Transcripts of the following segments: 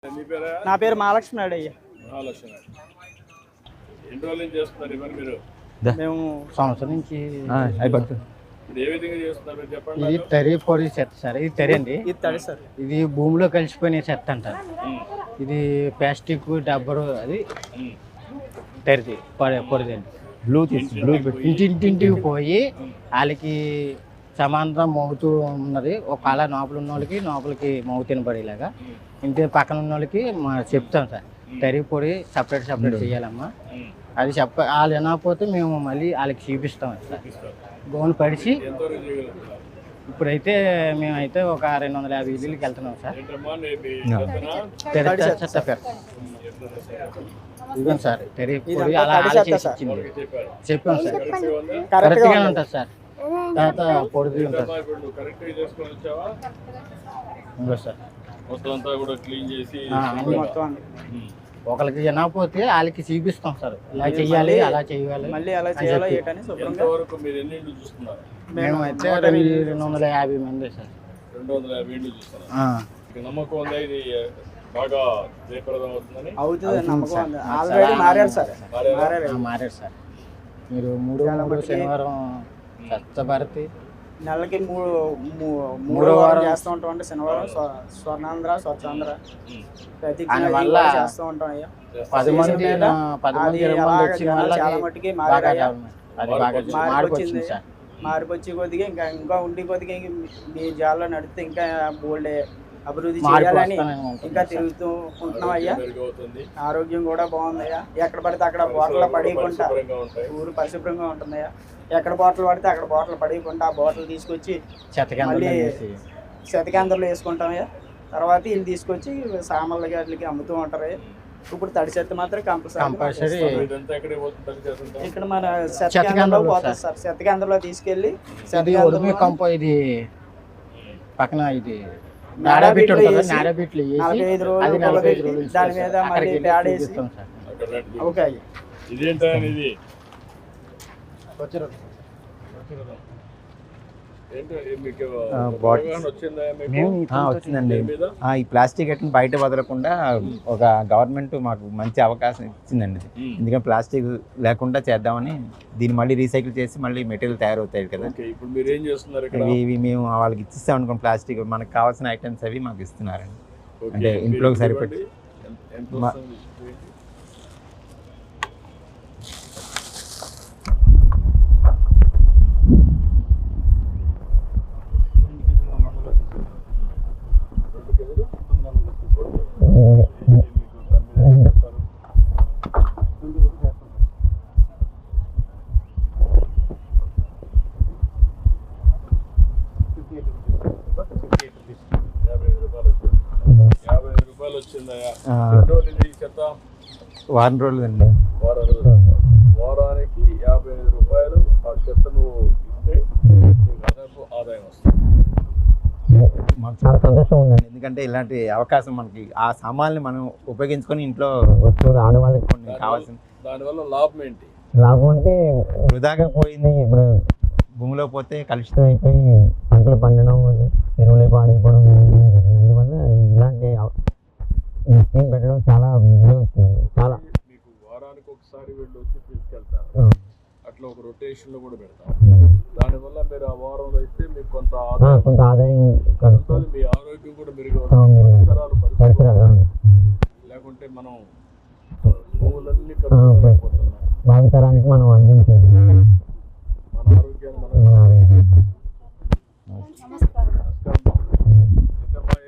నా పేరు మహాలక్ష్మి నాయుడు అయ్యా. మేము సంవత్సరం నుంచి అయిపోతుంది. ఇది తరి పొడి చెత్త సార్. ఇది తరి అండి. ఇది తడి సార్. ఇది భూమిలో కలిసిపోయిన చెత్త అంటారు. ఇది ప్లాస్టిక్ డబ్బరు అది తరిది పొడిది అండి. బ్లూ ఇంటింటికి పోయి వాళ్ళకి సమాంతరం మోగుతూ ఉన్నది. ఒక అలా లోపల ఉన్న వాళ్ళకి మోగు తినబడేలాగా ఇంటి పక్కన ఉన్న వాళ్ళకి చెప్తాం సార్. తరి పొడి సపరేట్ చేయాలమ్మా. అది వాళ్ళు వినకపోతే మేము మళ్ళీ వాళ్ళకి చూపిస్తాం సార్. గోను పడిచి ఇప్పుడైతే మేమైతే ఒక 250 ఇళ్ళకి వెళ్తున్నాం సార్. ఇదిగోండి సార్. తెరి పొడి అలా చేసి ఇచ్చింది చెప్పాం సార్. కరెక్ట్గానే ఉంటుంది సార్. తర్వాత పొడిది ఉంటుంది సార్. ఒకరికి వినకపోతే వాళ్ళకి చూపిస్తాం సార్. ఇలా చెయ్యాలి అలా చేయాలి మళ్ళీ అలా చేయాలి. మేమైతే 250 మంది సార్. 250 నమ్మకం ఉందా ఇది బాగా జయప్రదం అవుతుంది? నమ్మకం ఉంది. ఆల్రెడీ మారారు సార్. మీరు 3 శనివారం స్వచ్ఛభారతి నెలకి మూడో వారం చేస్తూ ఉంటాం అంటే శనివారం స్వర్ణాంధ్ర స్వచ్ఛాంధ్ర ప్రతి చేస్తూ ఉంటాం అయ్యా. 10 మంది చాలా మట్టుకి మారిపోచ్చి కొద్దిగా ఇంకా ఉండి కొద్దిగా మీ జాల్లో నడితే ఇంకా బోల్డ్ అభివృద్ధి చేయాలని ఇంకా తిరుగుతూ ఉంటున్నాం అయ్యా. ఆరోగ్యం కూడా బాగుందయ్యా. ఎక్కడ పడితే అక్కడ బాటలు పడేయకుండా ఊరు పరిశుభ్రంగా ఉంటుందయ్యా. ఎక్కడ బాటలు పడితే అక్కడ బాటలు పడేయకుండా ఆ బాటలు తీసుకొచ్చి మళ్ళీ శతకేంద్రంలో వేసుకుంటామయ్యా. తర్వాత వీళ్ళు తీసుకొచ్చి సామాన్ల గట్లకి అమ్ముతూ ఉంటారు. ఇప్పుడు తడి చెత్త మాత్రం కంపల్సరీ ఇక్కడ మన శతకేంద్రంలో పోతుంది సార్. శతకేంద్రంలో తీసుకెళ్ళి ఇది పక్కన ఇది 45 రోజులు దాని మీద మళ్ళీ ప్యాడ్ వేసి ఓకే వచ్చిందండి. ఈ ప్లాస్టిక్ ఎట్లా బయట వదలకుండా ఒక గవర్నమెంట్ మాకు మంచి అవకాశం ఇచ్చిందండి. ఎందుకంటే ప్లాస్టిక్ లేకుండా చేద్దామని దీన్ని మళ్ళీ రీసైకిల్ చేసి మళ్ళీ మెటీరియల్ తయారవుతాయి కదా. ఇవి మేము వాళ్ళకి ఇచ్చిస్తాం అనుకోండి. ప్లాస్టిక్ మనకు కావాల్సిన ఐటమ్స్ అవి మాకు ఇస్తున్నారండి. అంటే ఇంట్లోకి సరిపడి వారం రోజులు అండి. వారానికి 55 రూపాయలు ఆ చెత్తను ఇస్తే ఆదాయం వస్తుంది. మాకు చాలా సంతోషం ఉందండి. ఎందుకంటే ఇలాంటి అవకాశం మనకి ఆ సామాన్ని మనం ఉపయోగించుకొని ఇంట్లో వస్తువులు ఆడవాళ్ళకి కొన్ని కావాల్సిన దానివల్ల లాభం ఏంటి? లాభం అంటే వృధాగా పోయింది. ఇప్పుడు భూమిలో పోతే కలుషితం అయిపోయి పంటలు పండడం ఎరువులు పాడైపోవడం అందువల్ల ఇలాంటి స్కీమ్ పెట్టడం చాలా వచ్చిందండి. చాలా మీకు వారానికి ఒకసారి వీళ్ళు వచ్చి తీసుకెళ్తారు. అట్లా ఒక రొటేషన్ లో కూడా పెడతారు. దానివల్ల మీరు ఆ వారంలో ఇస్తే మీకు కొంత ఆదాయం మీ ఆరోగ్యం కూడా మెరుగవుతుంది. లేకుంటే మనం భూములన్నీ భావితరానికి మనం అందించేది మన ఆరోగ్యాన్ని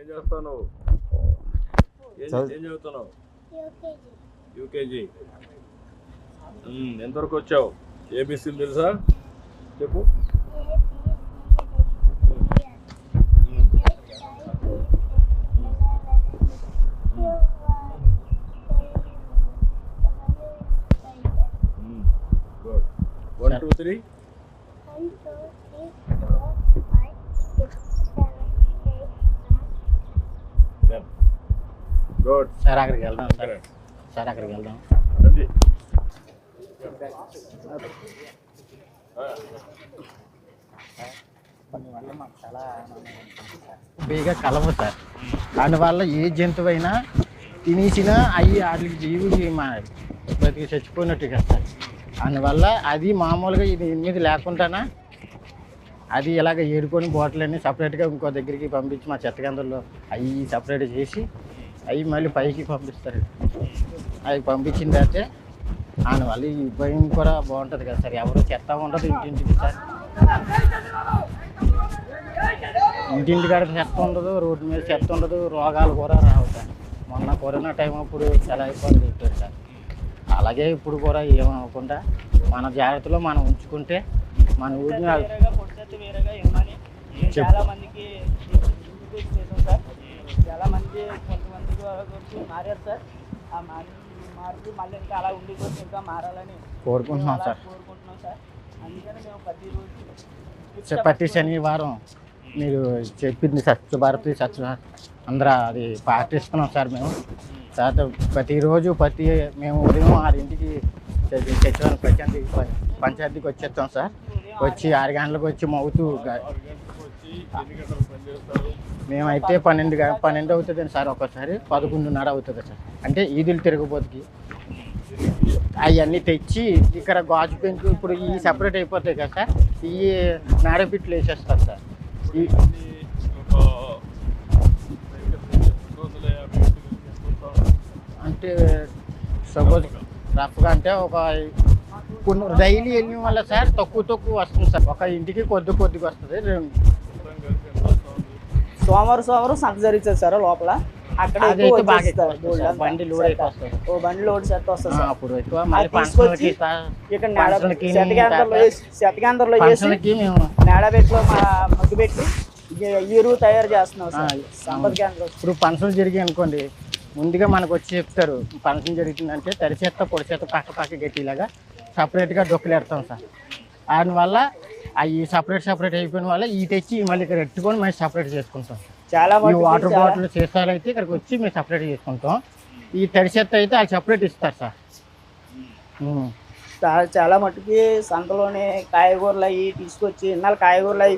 ఏం చేస్తాను? ఏం చదువుతున్నావు? యూకేజీ. ఎంతవరకు వచ్చావు? ఏబిసిలు తెలుసా? చెప్పు. గుడ్. 1 2 3 గుడ్. సార్ అక్కడికి వెళ్దాం సార్. అక్కడికి వెళ్దాం. బేగా కలవు సార్. దానివల్ల ఏ జంతువు అయినా తినేసిన అవి వాటికి జీవుకి మా బతికి చచ్చిపోయినట్టు కదా సార్. అందువల్ల అది మామూలుగా ఇది ఎనిమిది లేకుండానా అది ఇలాగ ఏడుకొని బాటిల్ అన్నీ సపరేట్గా ఇంకో దగ్గరికి పంపించి మా చెత్త కేంద్రంలో అవి సపరేట్ చేసి అవి మళ్ళీ పైకి పంపిస్తారు. అవి పంపించిన తర్వాత దానివల్ల ఈ భయం కూడా బాగుంటుంది కదా సార్. ఎవరు చెత్త ఉండదు ఇంటింటికి సార్. ఇంటింటికాడ చెత్త ఉండదు, రోడ్డు మీద చెత్త ఉండదు, రోగాలు కూడా రావు సార్. మొన్న కరోనా టైం అప్పుడు చాలా ఇబ్బంది పెట్టారు సార్. అలాగే ఇప్పుడు కూడా ఏమనుకుంటా మన జాగ్రత్తలో మనం ఉంచుకుంటే మన ఊరిని చాలా మందికి సార్, చాలా మంది కొంతమందికి మారారు సార్. ఆ మార్పు మళ్ళీ ఇంకా అలా ఉండిపోతే ఇంకా మారాలని కోరుకుంటున్నాం సార్. అందుకని మేము ప్రతిరోజు ప్రతి శనివారం మీరు చెప్పింది స్వచ్ఛ భారత్ స్వచ్ఛ అందరూ అది పాటిస్తున్నాం సార్. మేము తర్వాత ప్రతిరోజు మేము ఉదయం 6ంటికి పంచాయతీకి వచ్చేస్తాం సార్. వచ్చి 6 గంటలకు వచ్చి మౌతూ మేమైతే 12 అవుతుంది సార్. ఒక్కోసారి 11:30 అవుతుంది సార్. అంటే ఈదులు తిరగబోతుకి అవన్నీ తెచ్చి ఇక్కడ గాజు పెంకు ఇప్పుడు ఈ సపరేట్ అయిపోతాయి కదా సార్. ఈ నాడపిట్లు వేసేస్తారు సార్. అంటే సపోజ్ రఫ్గా అంటే ఒక కొన్ని డైలీ వెళ్ళిన వల్ల సార్ తక్కువ వస్తుంది సార్. ఒక ఇంటికి కొద్దిగా వస్తుంది. సోమవారం సంత జరుగుతుంది సార్ లోపల. అక్కడ బండి లోడ్ అయితే వస్తుంది. బండి లోడ్ సెట్ వస్తుంది సార్. అప్పుడు ఎక్కువ ఇక్కడ శతకేంద్రంలో చేసి నేడబెట్లో మగ్గు పెట్టి ఎరువు తయారు చేస్తున్నాం సార్. సంపద కేంద్రం ఇప్పుడు ఫంక్షన్ జరిగాయి అనుకోండి, ముందుగా మనకు వచ్చి చెప్తారు ఫంక్షన్ జరుగుతుందంటే తడి చెత్త పొడి చెత్త పక్క గట్టిలాగా సపరేట్గా డొక్కులు పెడతాం సార్. దానివల్ల అవి సపరేట్ అయిపోయిన వల్ల ఈ తెచ్చి మళ్ళీ ఇక్కడ పెట్టుకొని మేము సపరేట్ చేసుకుంటాం. చాలా ఈ వాటర్ బాటిల్ చేసాలు అయితే ఇక్కడికి వచ్చి మేము సపరేట్ చేసుకుంటాం. ఈ తడి చెత్త అయితే వాళ్ళు సపరేట్ ఇస్తారు సార్. చాలా మట్టుకి సంతలోనే కాయగూరలు అవి తీసుకొచ్చి ఇన్నాళ్ళు కాయగూరలు అవి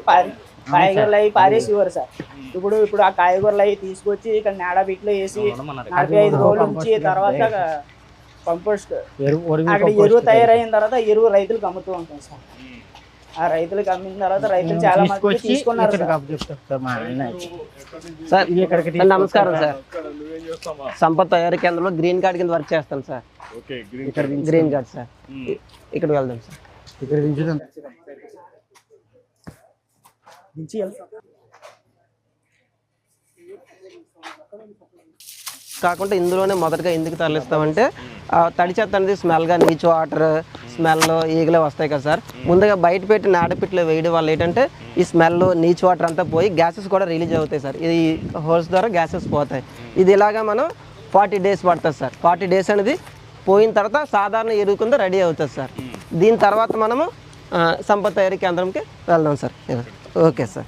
పారేసేవారు సార్. ఇప్పుడు ఆ కాయగూరలు అవి తీసుకొచ్చి ఇక్కడ నేడబిట్లో వేసి 45 రోజులు ఉంచి తర్వాత కంపోస్ట్ అక్కడ ఎరువు తయారైన తర్వాత ఎరువు రైతులకు అమ్ముతూ ఉంటాం సార్. ఆ రైతులకు అమ్మిన తర్వాత రైతులు చాలా మంది తీసుకున్నారు సార్. నమస్కారం సార్. సంపద తయారీ కేంద్రంలో గ్రీన్ కార్డ్ కింద వర్క్ చేస్తాను సార్. Green card sir. ఇక్కడికి వెళ్దాం సార్. ఇక్కడ కాకుండా ఇందులోనే మొదటగా ఎందుకు తరలిస్తామంటే తడి చెత్త అనేది స్మెల్గా నీచు వాటర్ స్మెల్ ఈగలే వస్తాయి కదా సార్. ముందుగా బయట పెట్టి నాడపిట్లో వేయడం వల్ల ఏంటంటే ఈ స్మెల్ నీచు వాటర్ అంతా పోయి గ్యాసెస్ కూడా రిలీజ్ అవుతాయి సార్. ఇది హోల్స్ ద్వారా గ్యాసెస్ పోతాయి. ఇది ఇలాగా మనం 40 days పడుతుంది సార్. 40 days అనేది పోయిన తర్వాత సాధారణ ఎరువు కింద రెడీ అవుతుంది సార్. దీని తర్వాత మనము సంపద తయారీ కేంద్రంకి వెళ్దాం సార్. Okay sir.